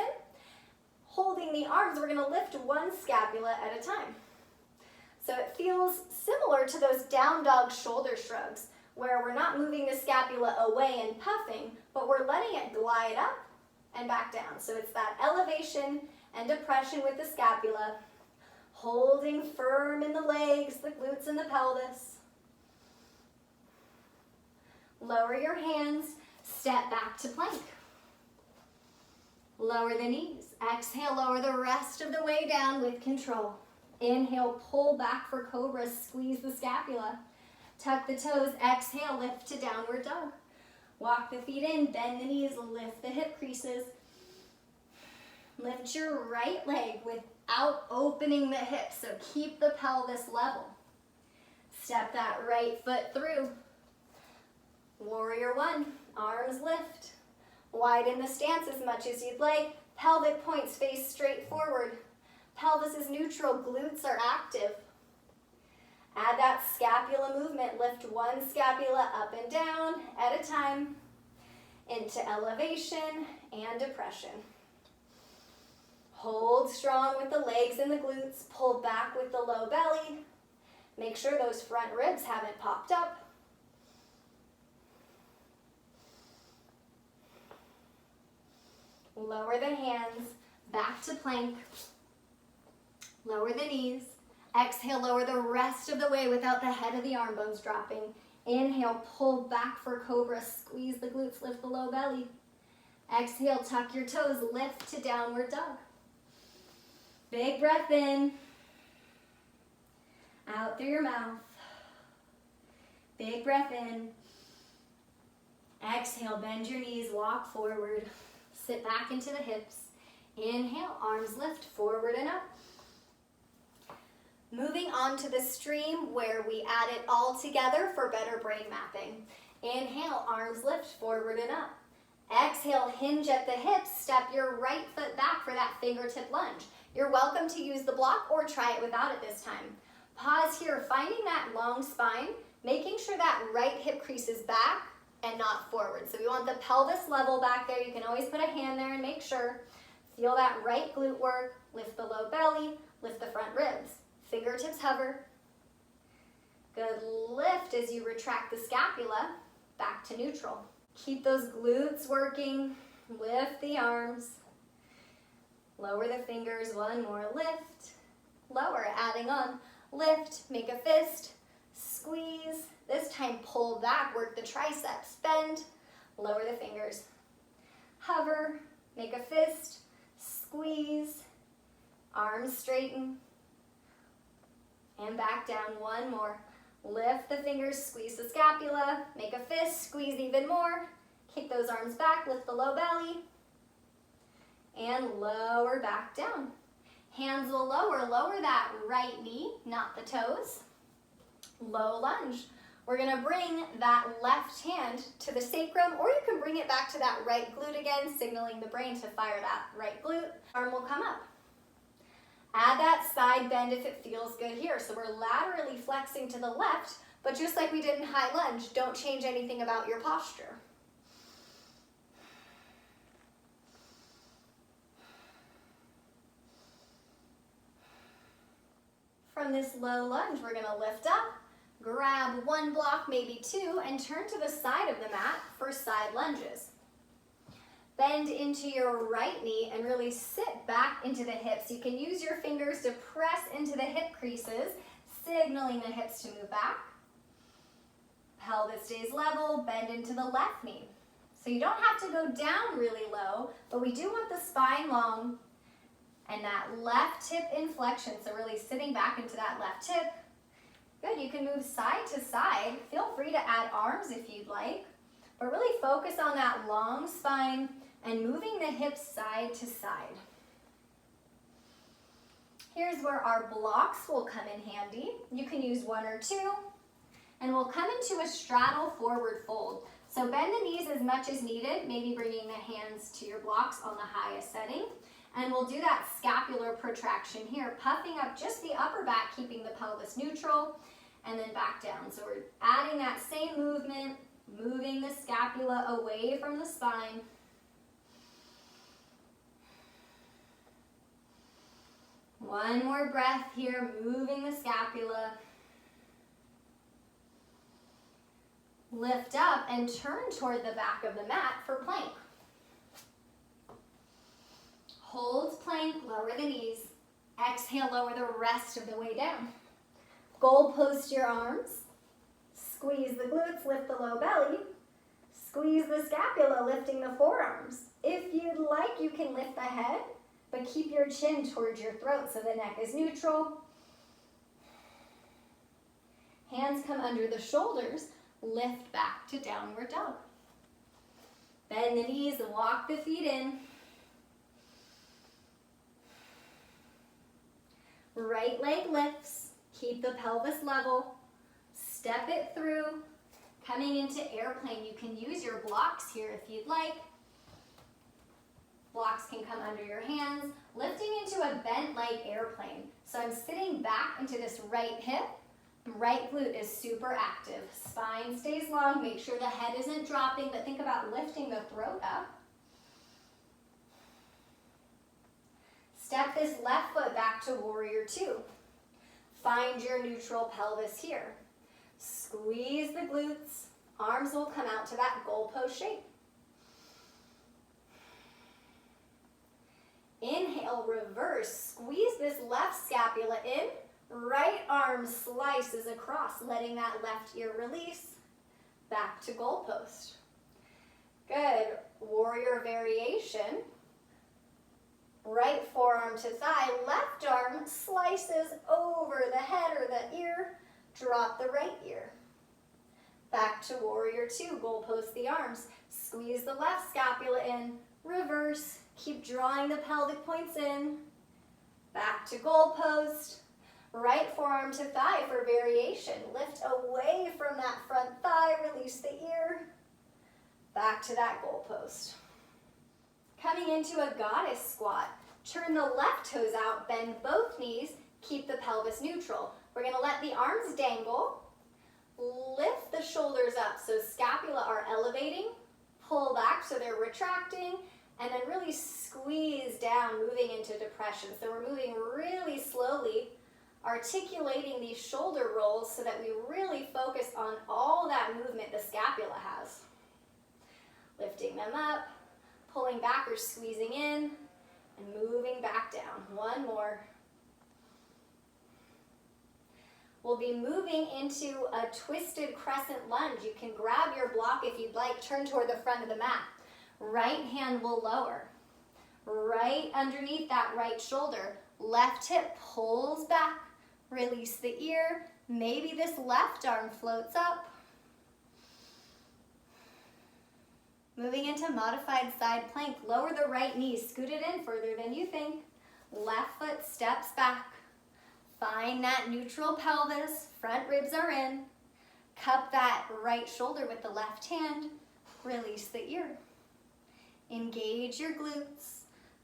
Holding the arms, we're gonna lift one scapula at a time. So it feels similar to those down dog shoulder shrugs, where we're not moving the scapula away and puffing, but we're letting it glide up and back down. So it's that elevation and depression with the scapula, holding firm in the legs, the glutes, and the pelvis. Lower your hands, step back to plank. Lower the knees. Exhale, lower the rest of the way down with control. Inhale, pull back for cobra, squeeze the scapula. Tuck the toes, exhale, lift to downward dog. Walk the feet in, bend the knees, lift the hip creases. Lift your right leg without opening the hips, so keep the pelvis level. Step that right foot through. Warrior one, arms lift. Widen the stance as much as you'd like. Pelvic points face straight forward. Pelvis is neutral, glutes are active. Add that scapula movement. Lift one scapula up and down at a time into elevation and depression. Hold strong with the legs and the glutes. Pull back with the low belly. Make sure those front ribs haven't popped up. Lower the hands, back to plank. Lower the knees. Exhale, lower the rest of the way without the head of the arm bones dropping. Inhale, pull back for cobra. Squeeze the glutes, lift the low belly. Exhale, tuck your toes, lift to downward dog. Big breath in. Out through your mouth. Big breath in. Exhale, bend your knees, walk forward. Sit back into the hips. Inhale, arms lift forward and up. Moving on to the stream where we add it all together for better brain mapping. Inhale, arms lift forward and up. Exhale, hinge at the hips. Step your right foot back for that fingertip lunge. You're welcome to use the block or try it without it this time. Pause here, finding that long spine, making sure that right hip crease is back and not forward. So we want the pelvis level back there. You can always put a hand there and make sure. Feel that right glute work. Lift the low belly, lift the front ribs. Fingertips hover. Good lift as you retract the scapula back to neutral. Keep those glutes working. Lift the arms. Lower the fingers. One more. Lift. Lower. Adding on. Lift. Make a fist. Squeeze. This time pull back. Work the triceps. Bend. Lower the fingers. Hover. Make a fist. Squeeze. Arms straighten. And back down. One more. Lift the fingers, squeeze the scapula, make a fist, squeeze even more. Kick those arms back, lift the low belly. And lower back down. Hands will lower that right knee, not the toes. Low lunge. We're gonna bring that left hand to the sacrum, or you can bring it back to that right glute again, signaling the brain to fire that right glute. Arm will come up. Add that side bend if it feels good here. So we're laterally flexing to the left, but just like we did in high lunge, don't change anything about your posture. From this low lunge, we're gonna lift up, grab one block, maybe two, and turn to the side of the mat for side lunges. Bend into your right knee and really sit back into the hips. You can use your fingers to press into the hip creases, signaling the hips to move back. Pelvis stays level, bend into the left knee. So you don't have to go down really low, but we do want the spine long and that left hip inflection. So really sitting back into that left hip. Good, you can move side to side. Feel free to add arms if you'd like, but really focus on that long spine and moving the hips side to side. Here's where our blocks will come in handy. You can use one or two, and we'll come into a straddle forward fold. So bend the knees as much as needed, maybe bringing the hands to your blocks on the highest setting. And we'll do that scapular protraction here, puffing up just the upper back, keeping the pelvis neutral, and then back down. So we're adding that same movement, moving the scapula away from the spine. One more breath here, moving the scapula. Lift up and turn toward the back of the mat for plank. Hold plank, lower the knees. Exhale, lower the rest of the way down. Goal post your arms. Squeeze the glutes, lift the low belly. Squeeze the scapula, lifting the forearms. If you'd like, you can lift the head, but keep your chin towards your throat so the neck is neutral. Hands come under the shoulders. Lift back to downward dog. Bend the knees and walk the feet in. Right leg lifts. Keep the pelvis level. Step it through. Coming into airplane, you can use your blocks here if you'd like. Blocks can come under your hands. Lifting into a bent leg airplane. So I'm sitting back into this right hip. Right glute is super active. Spine stays long. Make sure the head isn't dropping, but think about lifting the throat up. Step this left foot back to warrior two. Find your neutral pelvis here. Squeeze the glutes. Arms will come out to that goalpost shape. Inhale, reverse. Squeeze this left scapula in. Right arm slices across, letting that left ear release. Back to goalpost. Good. Warrior variation. Right forearm to thigh, left arm slices over the head or the ear. Drop the right ear. Back to warrior two, goalpost the arms. Squeeze the left scapula in. Reverse. Keep drawing the pelvic points in. Back to goalpost. Right forearm to thigh for variation. Lift away from that front thigh, release the ear. Back to that goalpost. Coming into a goddess squat. Turn the left toes out, bend both knees, keep the pelvis neutral. We're gonna let the arms dangle. Lift the shoulders up so scapula are elevating. Pull back so they're retracting. And then really squeeze down, moving into depression. So we're moving really slowly, articulating these shoulder rolls so that we really focus on all that movement the scapula has. Lifting them up, pulling back or squeezing in, and moving back down. One more. We'll be moving into a twisted crescent lunge. You can grab your block if you'd like, turn toward the front of the mat. Right hand will lower. Right underneath that right shoulder. Left hip pulls back. Release the ear. Maybe this left arm floats up. Moving into modified side plank. Lower the right knee. Scoot it in further than you think. Left foot steps back. Find that neutral pelvis. Front ribs are in. Cup that right shoulder with the left hand. Release the ear. Engage your glutes.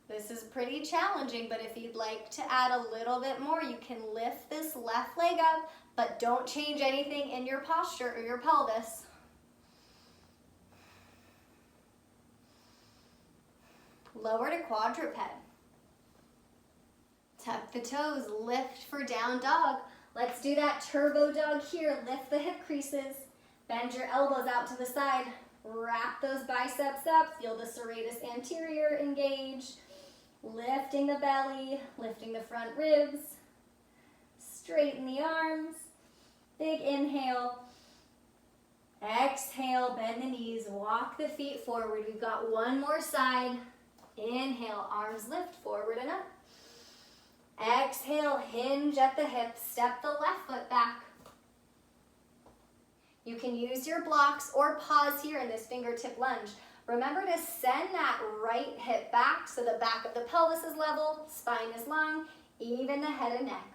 This is pretty challenging, but if you'd like to add a little bit more, you can lift this left leg up, but don't change anything in your posture or your pelvis. Lower to quadruped. Tuck the toes, lift for down dog. Let's do that turbo dog here. Lift the hip creases. Bend your elbows out to the side. Wrap those biceps up. Feel the serratus anterior engage. Lifting the belly, lifting the front ribs. Straighten the arms. Big inhale. Exhale, bend the knees, walk the feet forward. We've got one more side. Inhale, arms lift forward and up. Exhale, hinge at the hips. Step the left foot back. You can use your blocks or pause here in this fingertip lunge. Remember to send that right hip back so the back of the pelvis is level, spine is long, even the head and neck.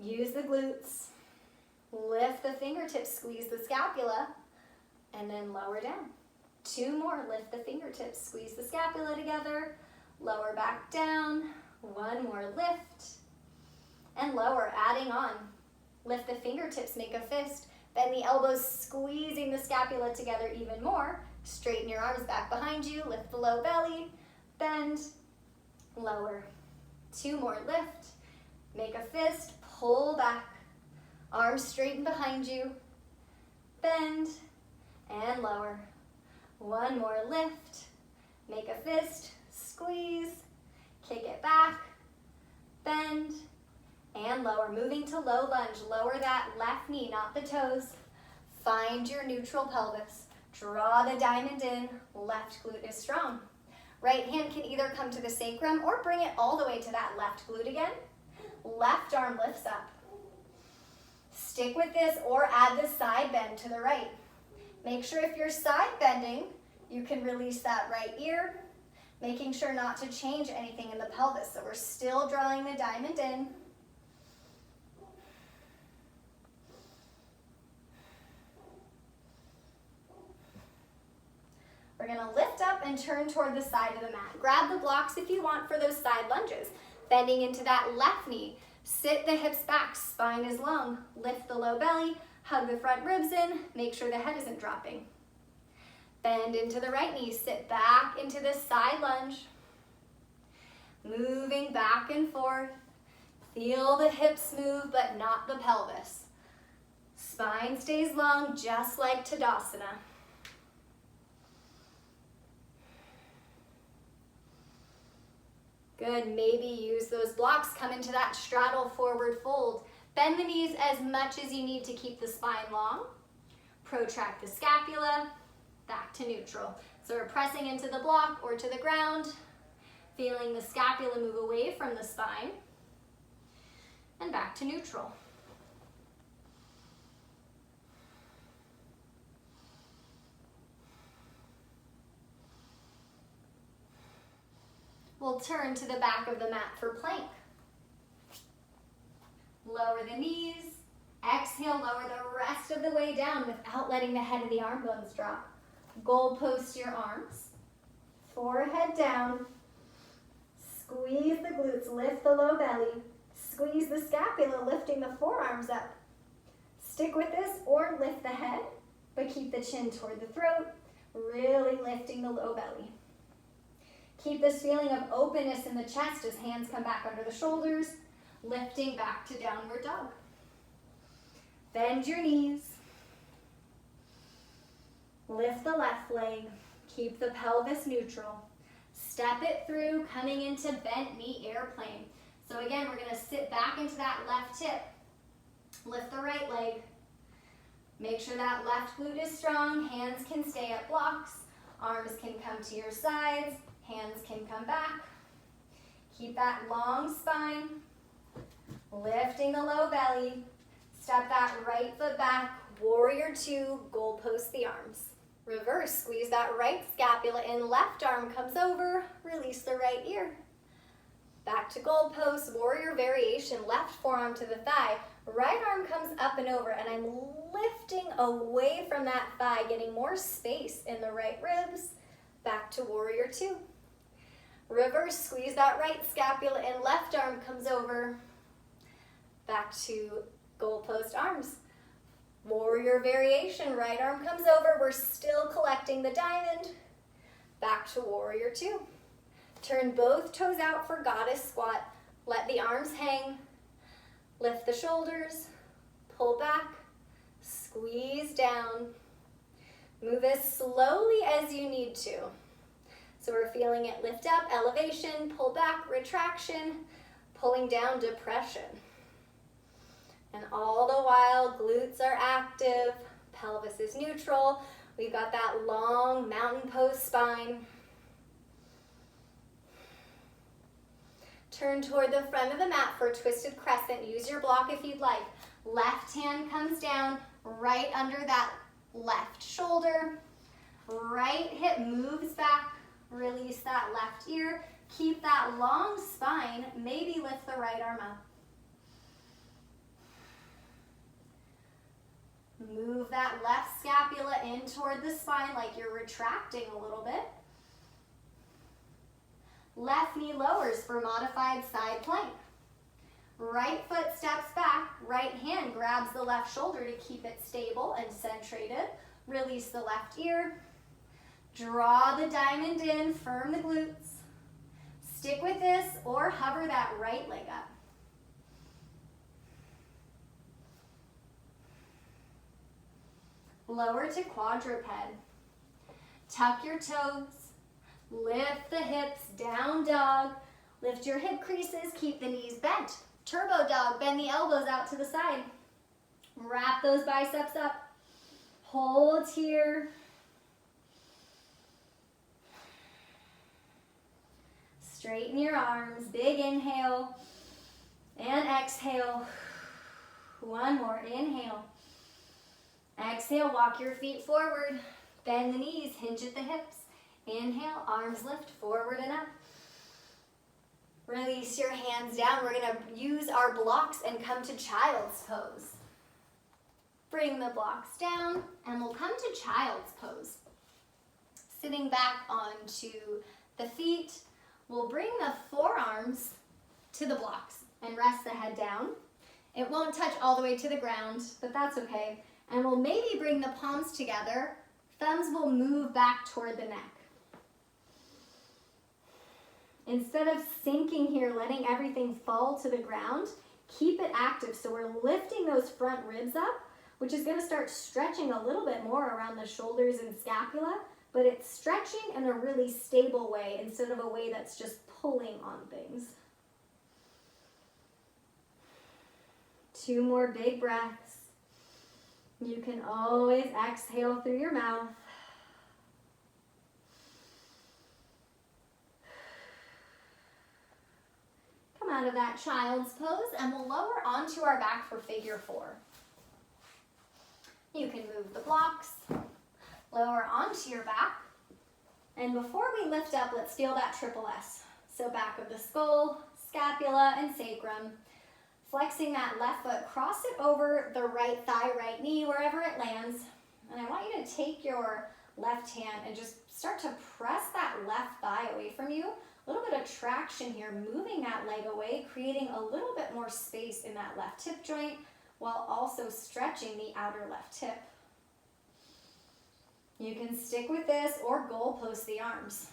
Use the glutes. Lift the fingertips, squeeze the scapula, and then lower down. Two more, lift the fingertips, squeeze the scapula together, lower back down. One more lift, and lower, adding on. Lift the fingertips, make a fist. Bend the elbows, squeezing the scapula together even more. Straighten your arms back behind you, lift the low belly, bend, lower. 2 more, lift. Make a fist, pull back. Arms straighten behind you. Bend and lower. 1 more, lift. Make a fist, squeeze. Kick it back. Bend and lower. Moving to low lunge. Lower that left knee, not the toes. Find your neutral pelvis. Draw the diamond in. Left glute is strong. Right hand can either come to the sacrum or bring it all the way to that left glute again. Left arm lifts up. Stick with this or add the side bend to the right. Make sure if you're side bending, you can release that right ear, making sure not to change anything in the pelvis. So we're still drawing the diamond in. We're going to lift up and turn toward the side of the mat. Grab the blocks if you want for those side lunges. Bending into that left knee. Sit the hips back, spine is long. Lift the low belly, hug the front ribs in. Make sure the head isn't dropping. Bend into the right knee. Sit back into this side lunge. Moving back and forth. Feel the hips move, but not the pelvis. Spine stays long, just like Tadasana. Good, maybe use those blocks, come into that straddle forward fold. Bend the knees as much as you need to keep the spine long. Protract the scapula, back to neutral. So we're pressing into the block or to the ground, feeling the scapula move away from the spine, and back to neutral. We'll turn to the back of the mat for plank. Lower the knees. Exhale, lower the rest of the way down without letting the head of the arm bones drop. Goal post your arms. Forehead down. Squeeze the glutes, lift the low belly. Squeeze the scapula, lifting the forearms up. Stick with this or lift the head, but keep the chin toward the throat, really lifting the low belly. Keep this feeling of openness in the chest as hands come back under the shoulders, lifting back to downward dog. Bend your knees. Lift the left leg. Keep the pelvis neutral. Step it through, coming into bent knee airplane. So again, we're going to sit back into that left hip. Lift the right leg. Make sure that left glute is strong. Hands can stay at blocks. Arms can come to your sides. Hands can come back. Keep that long spine. Lifting the low belly. Step that right foot back. Warrior 2. Goal post the arms. Reverse. Squeeze that right scapula in. Left arm comes over. Release the right ear. Back to goal post. Warrior variation. Left forearm to the thigh. Right arm comes up and over. And I'm lifting away from that thigh. Getting more space in the right ribs. Back to warrior 2. Reverse, squeeze that right scapula in, left arm comes over. Back to goal post arms. Warrior variation, right arm comes over. We're still collecting the diamond. Back to warrior 2. Turn both toes out for goddess squat. Let the arms hang. Lift the shoulders. Pull back. Squeeze down. Move as slowly as you need to. So we're feeling it lift up, elevation, pull back, retraction, pulling down, depression. And all the while, glutes are active, pelvis is neutral. We've got that long mountain pose spine. Turn toward the front of the mat for a twisted crescent. Use your block if you'd like. Left hand comes down right under that left shoulder. Right hip moves back. Release that left ear. Keep that long spine. Maybe lift the right arm up. Move that left scapula in toward the spine like you're retracting a little bit. Left knee lowers for modified side plank. Right foot steps back. Right hand grabs the left shoulder to keep it stable and centrated. Release the left ear. Draw the diamond in, firm the glutes. Stick with this or hover that right leg up. Lower to quadruped. Tuck your toes. Lift the hips, down dog. Lift your hip creases, keep the knees bent. Turbo dog, bend the elbows out to the side. Wrap those biceps up. Hold here. Straighten your arms, big inhale and exhale. One more, inhale. Exhale, walk your feet forward. Bend the knees, hinge at the hips. Inhale, arms lift forward and up. Release your hands down. We're gonna use our blocks and come to child's pose. Bring the blocks down and we'll come to child's pose. Sitting back onto the feet, we'll bring the forearms to the blocks and rest the head down. It won't touch all the way to the ground, but that's okay. And we'll maybe bring the palms together. Thumbs will move back toward the neck. Instead of sinking here, letting everything fall to the ground, keep it active. So we're lifting those front ribs up, which is going to start stretching a little bit more around the shoulders and scapula, but it's stretching in a really stable way instead of a way that's just pulling on things. 2 more big breaths. You can always exhale through your mouth. Come out of that child's pose and we'll lower onto our back for figure 4. You can move the blocks, lower onto your back. And before we lift up, let's feel that triple S. So back of the skull, scapula, and sacrum. Flexing that left foot, cross it over the right thigh, right knee, wherever it lands. And I want you to take your left hand and just start to press that left thigh away from you. A little bit of traction here, moving that leg away, creating a little bit more space in that left hip joint while also stretching the outer left hip. You can stick with this or goalpost the arms.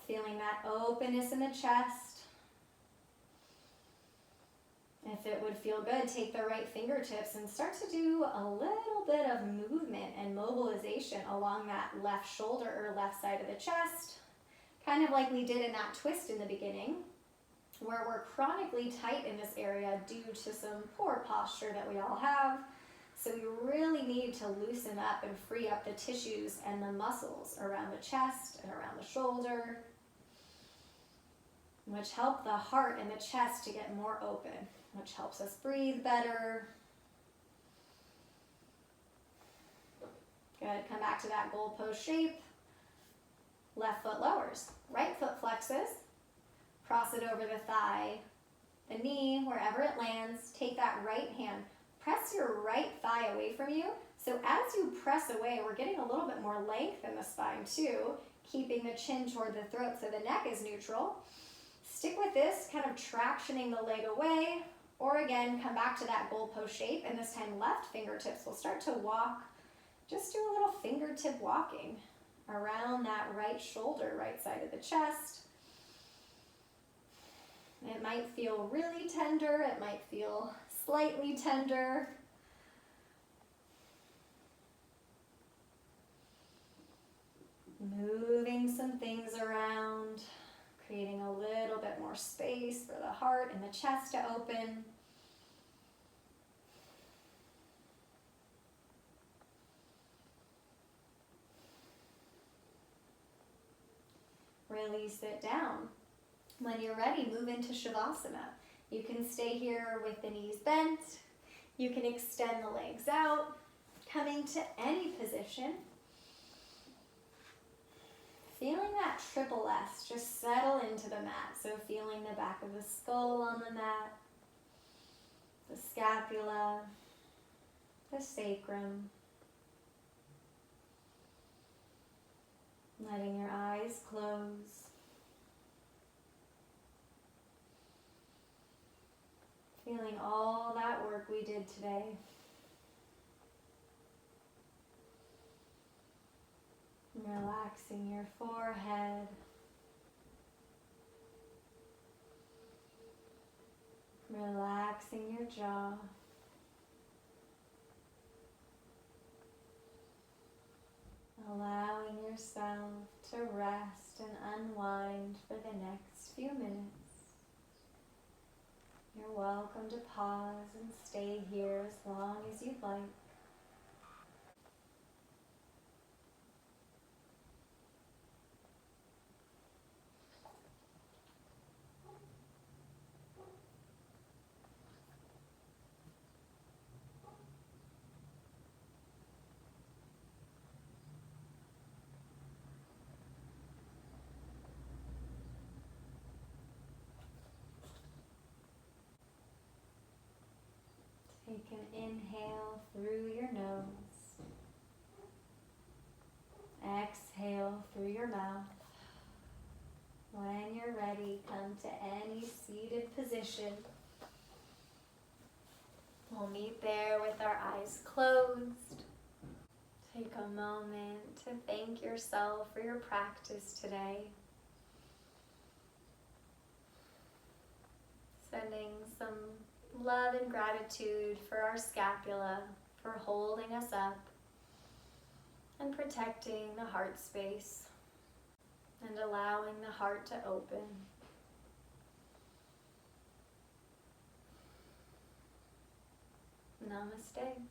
Feeling that openness in the chest. If it would feel good, take the right fingertips and start to do a little bit of movement and mobilization along that left shoulder or left side of the chest, kind of like we did in that twist in the beginning, where we're chronically tight in this area due to some poor posture that we all have. So we really need to loosen up and free up the tissues and the muscles around the chest and around the shoulder, which help the heart and the chest to get more open, which helps us breathe better. Good, come back to that goalpost shape. Left foot lowers, right foot flexes. Cross it over the thigh, the knee, wherever it lands. Take that right hand. Press your right thigh away from you. So as you press away, we're getting a little bit more length in the spine too, keeping the chin toward the throat so the neck is neutral. Stick with this, kind of tractioning the leg away, or again, come back to that goalpost shape, and this time left fingertips will start to walk. Just do a little fingertip walking around that right shoulder, right side of the chest. It might feel really tender, it might feel slightly tender. Moving some things around, creating a little bit more space for the heart and the chest to open. Release it down. When you're ready, move into Shavasana. You can stay here with the knees bent. You can extend the legs out, coming to any position. Feeling that triple S just settle into the mat. So feeling the back of the skull on the mat, the scapula, the sacrum. Letting your eyes close. Feeling all that work we did today. Relaxing your forehead. Relaxing your jaw. Allowing yourself to rest and unwind for the next few minutes. You're welcome to pause and stay here as long as you'd like. Take an inhale through your nose. Exhale through your mouth. When you're ready, come to any seated position. We'll meet there with our eyes closed. Take a moment to thank yourself for your practice today. Sending some love and gratitude for our scapula, for holding us up and protecting the heart space and allowing the heart to open. Namaste.